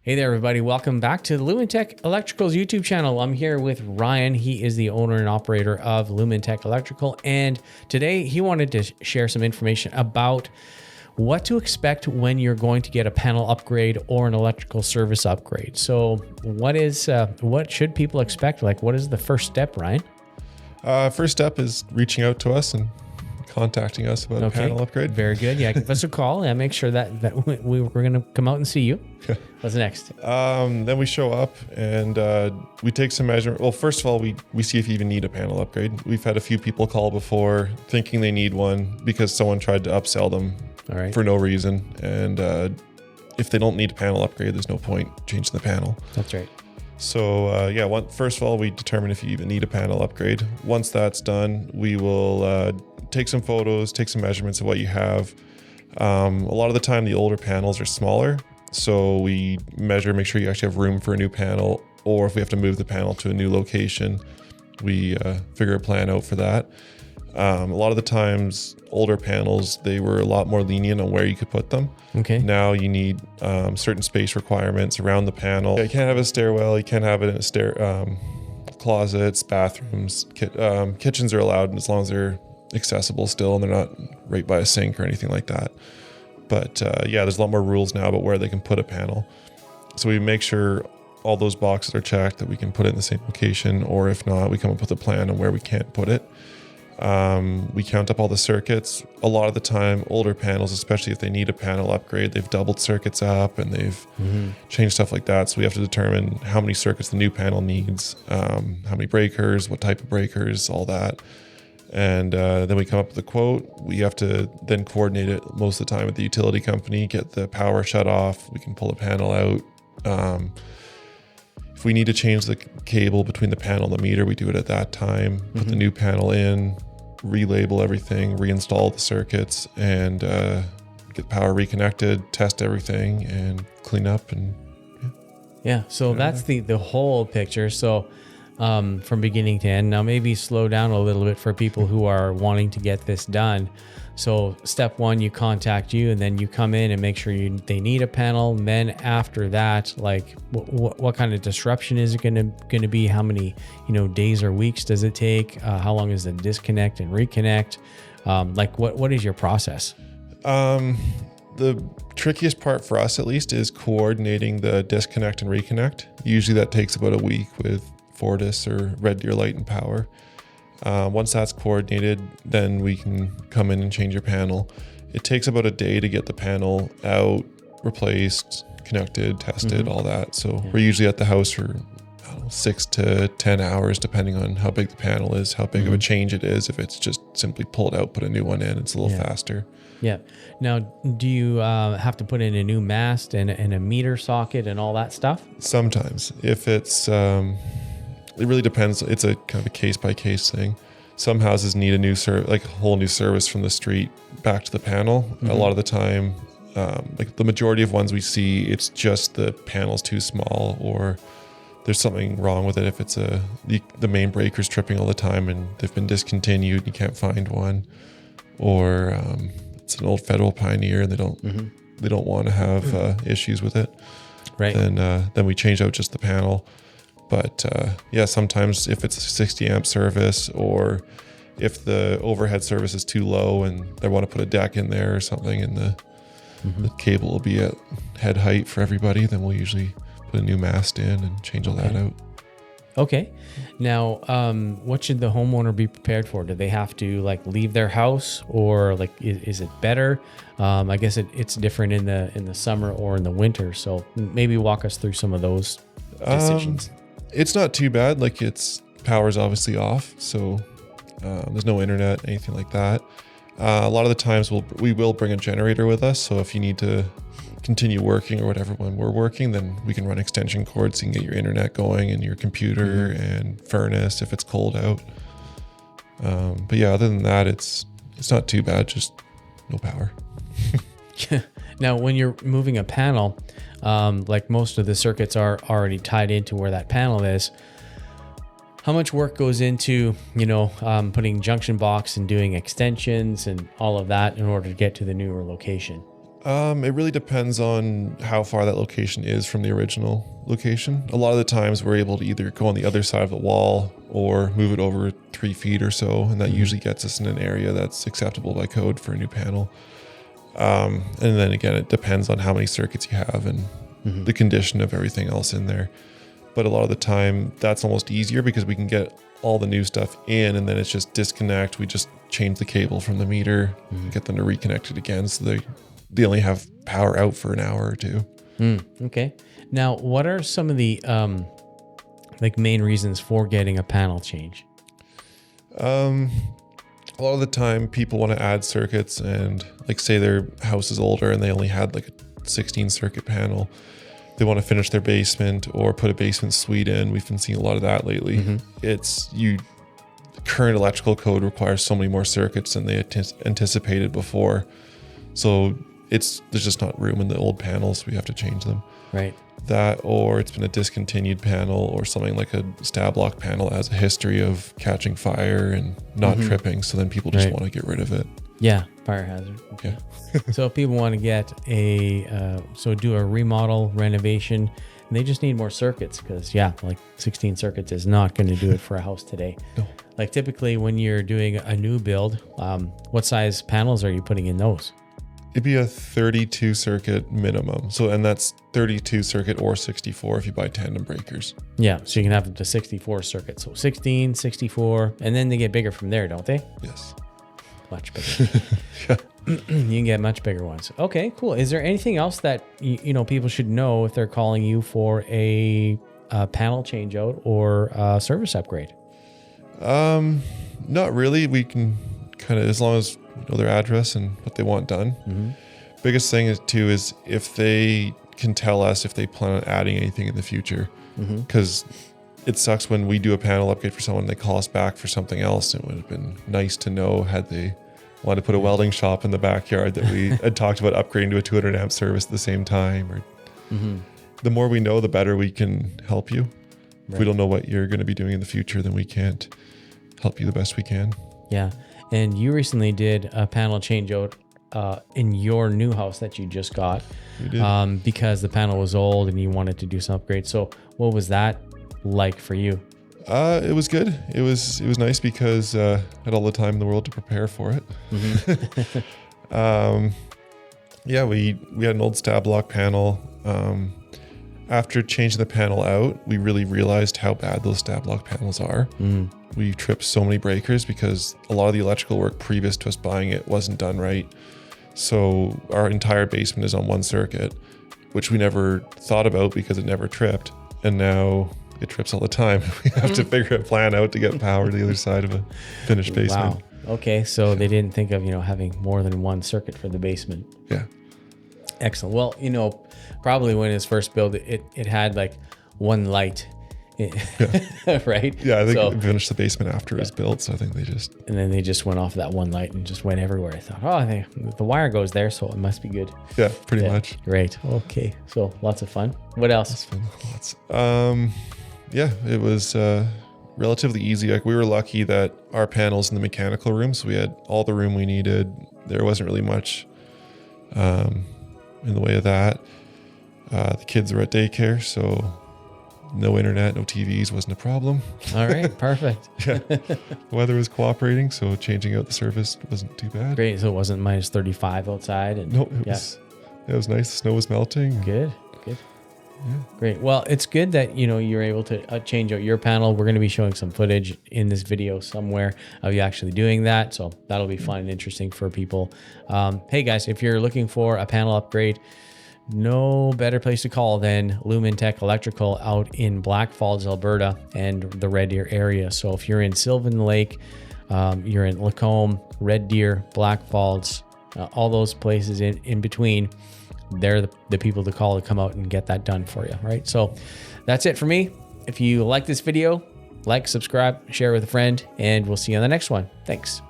Hey there, everybody. Welcome back to the Lumentek Electrical's YouTube channel. I'm here with Ryan. He is the owner and operator of Lumentek Electrical. And today he wanted to share some information about what to expect when you're going to get a panel upgrade or an electrical service upgrade. So what should people expect? Like, what is the first step, Ryan? First step is reaching out to us and contacting us about a panel upgrade. Very good. Yeah, give us a call and make sure that we're going to come out and see you. What's next? Then we show up and we take some measurement. Well, first of all, we see if you even need a panel upgrade. We've had a few people call before thinking they need one because someone tried to upsell them for no reason. And if they don't need a panel upgrade, there's no point changing the panel. That's right. So first of all, we determine if you even need a panel upgrade. Once that's done, we will take some photos, take some measurements of what you have. A lot of the time, the older panels are smaller. So we measure, make sure you actually have room for a new panel, or if we have to move the panel to a new location, we figure a plan out for that. A lot of the times, older panels, they were a lot more lenient on where you could put them. Okay. Now you need certain space requirements around the panel. You can't have a stairwell. You can't have it in a closets, bathrooms, kitchens are allowed as long as they're accessible still and they're not right by a sink or anything like that. But there's a lot more rules now about where they can put a panel. So we make sure all those boxes are checked, that we can put it in the same location, or if not, we come up with a plan on where we can't put it. We count up all the circuits. A lot of the time, older panels, especially if they need a panel upgrade, they've doubled circuits up and they've changed stuff like that. So we have to determine how many circuits the new panel needs, how many breakers, what type of breakers, all that. And then we come up with a quote. We have to then coordinate it most of the time with the utility company, get the power shut off. We can pull the panel out. If we need to change the cable between the panel and the meter, we do it at that time. Put the new panel in, relabel everything, reinstall the circuits, and get power reconnected, test everything, and clean up. And so that's the whole picture. So from beginning to end. Now maybe slow down a little bit for people who are wanting to get this done. So step one, you contact you, and then you come in and make sure they need a panel. And then after that, like what kind of disruption is it going to be? How many days or weeks does it take? How long is the disconnect and reconnect? What is your process? The trickiest part for us, at least, is coordinating the disconnect and reconnect. Usually that takes about a week with Fortis or Red Deer Light and Power. Once that's coordinated, then we can come in and change your panel. It takes about a day to get the panel out, replaced, connected, tested, all that. So we're usually at the house for 6 to 10 hours, depending on how big the panel is, how big of a change it is. If it's just simply pull it out, put a new one in, it's a little faster. Yeah. Now, do you have to put in a new mast and a meter socket and all that stuff? Sometimes. If it's... it really depends. It's a kind of a case-by-case thing. Some houses need a new whole new service from the street back to the panel. A lot of the time, like the majority of ones we see, it's just the panel's too small, or there's something wrong with it. If it's the main breaker's tripping all the time and they've been discontinued and you can't find one, or it's an old Federal Pioneer and they don't want to have issues with it. Right. Then we change out just the panel. But sometimes if it's a 60 amp service, or if the overhead service is too low and they want to put a deck in there or something, and the cable will be at head height for everybody, then we'll usually put a new mast in and change all that out. Okay. Now, what should the homeowner be prepared for? Do they have to leave their house, or is it better? I guess it's different in the summer or in the winter. So maybe walk us through some of those decisions. It's not too bad. Power's obviously off, so there's no internet, anything like that. A lot of the times we will bring a generator with us, so if you need to continue working or whatever when we're working, then we can run extension cords so you can get your internet going and your computer and furnace if it's cold out. But other than that, it's not too bad, just no power. Now, when you're moving a panel, most of the circuits are already tied into where that panel is. How much work goes into, putting junction box and doing extensions and all of that in order to get to the newer location? It really depends on how far that location is from the original location. A lot of the times we're able to either go on the other side of the wall or move it over 3 feet or so, and that usually gets us in an area that's acceptable by code for a new panel. And then again, it depends on how many circuits you have and the condition of everything else in there. But a lot of the time that's almost easier because we can get all the new stuff in, and then it's just disconnect. We just change the cable from the meter, get them to reconnect it again, so they only have power out for an hour or two. Okay. Now, what are some of the main reasons for getting a panel change? A lot of the time people want to add circuits, and like say their house is older and they only had like a 16 circuit panel. They want to finish their basement or put a basement suite in. We've been seeing a lot of that lately. Current electrical code requires so many more circuits than they anticipated before. So there's just not room in the old panels. We have to change them. Right. That, or it's been a discontinued panel, or something like a stab lock panel that has a history of catching fire and not tripping. So then people just want to get rid of it. Yeah. Fire hazard. Okay. So if people want to get do a remodel renovation, and they just need more circuits because 16 circuits is not going to do it for a house today. No. Like typically when you're doing a new build, what size panels are you putting in those? It'd be a 32 circuit minimum. And that's 32 circuit or 64 if you buy tandem breakers. Yeah. So you can have up to 64 circuits. So 16, 64, and then they get bigger from there, don't they? Yes. Much bigger. You can get much bigger ones. Okay, cool. Is there anything else that people should know if they're calling you for a panel change out or a service upgrade? Not really. We can kind of, as long as we know their address and what they want done. Biggest thing is if they can tell us if they plan on adding anything in the future, because it sucks when we do a panel upgrade for someone, they call us back for something else. It would have been nice to know had they wanted to put a welding shop in the backyard that we had talked about upgrading to a 200 amp service at the same time. Or the more we know, the better we can help you. If we don't know what you're going to be doing in the future, then we can't help you the best we can. Yeah. And you recently did a panel change out in your new house that you just got. We did. Because the panel was old and you wanted to do some upgrades. So what was that like for you? It was good. It was nice because I had all the time in the world to prepare for it. We had an old stab lock panel. After changing the panel out, we really realized how bad those stab lock panels are. We tripped so many breakers because a lot of the electrical work previous to us buying it wasn't done right. So our entire basement is on one circuit, which we never thought about because it never tripped. And now it trips all the time. We have to figure a plan out to get power to the other side of a finished basement. Wow. Okay. So they didn't think of, having more than one circuit for the basement. Yeah. Excellent. Well, probably when it was first built, it had like one light, right? Yeah. I think they finished the basement after it was built. So I think and then they just went off that one light and just went everywhere. I thought, the wire goes there, so it must be good. Yeah, pretty much. Great. Okay. So lots of fun. What else? Lots. It was relatively easy. Like we were lucky that our panels in the mechanical room, so we had all the room we needed. There wasn't really much in the way of that. The kids were at daycare, so no internet, no TVs wasn't a problem. All right, perfect. The weather was cooperating, so changing out the service wasn't too bad. Great. So it wasn't minus 35 outside. And no, it was nice. The snow was melting. Good. Yeah. Great. Well, it's good that you're able to change out your panel. We're going to be showing some footage in this video somewhere of you actually doing that, so that'll be fun and interesting for people. Hey guys, if you're looking for a panel upgrade, no better place to call than Lumentek Electrical out in Blackfalds, Alberta, and the Red Deer area. So if you're in Sylvan Lake, you're in Lacombe, Red Deer, Blackfalds, all those places in between, they're the people to call to come out and get that done for you, right? So that's it for me. If you like this video, like, subscribe, share with a friend, and we'll see you on the next one. Thanks.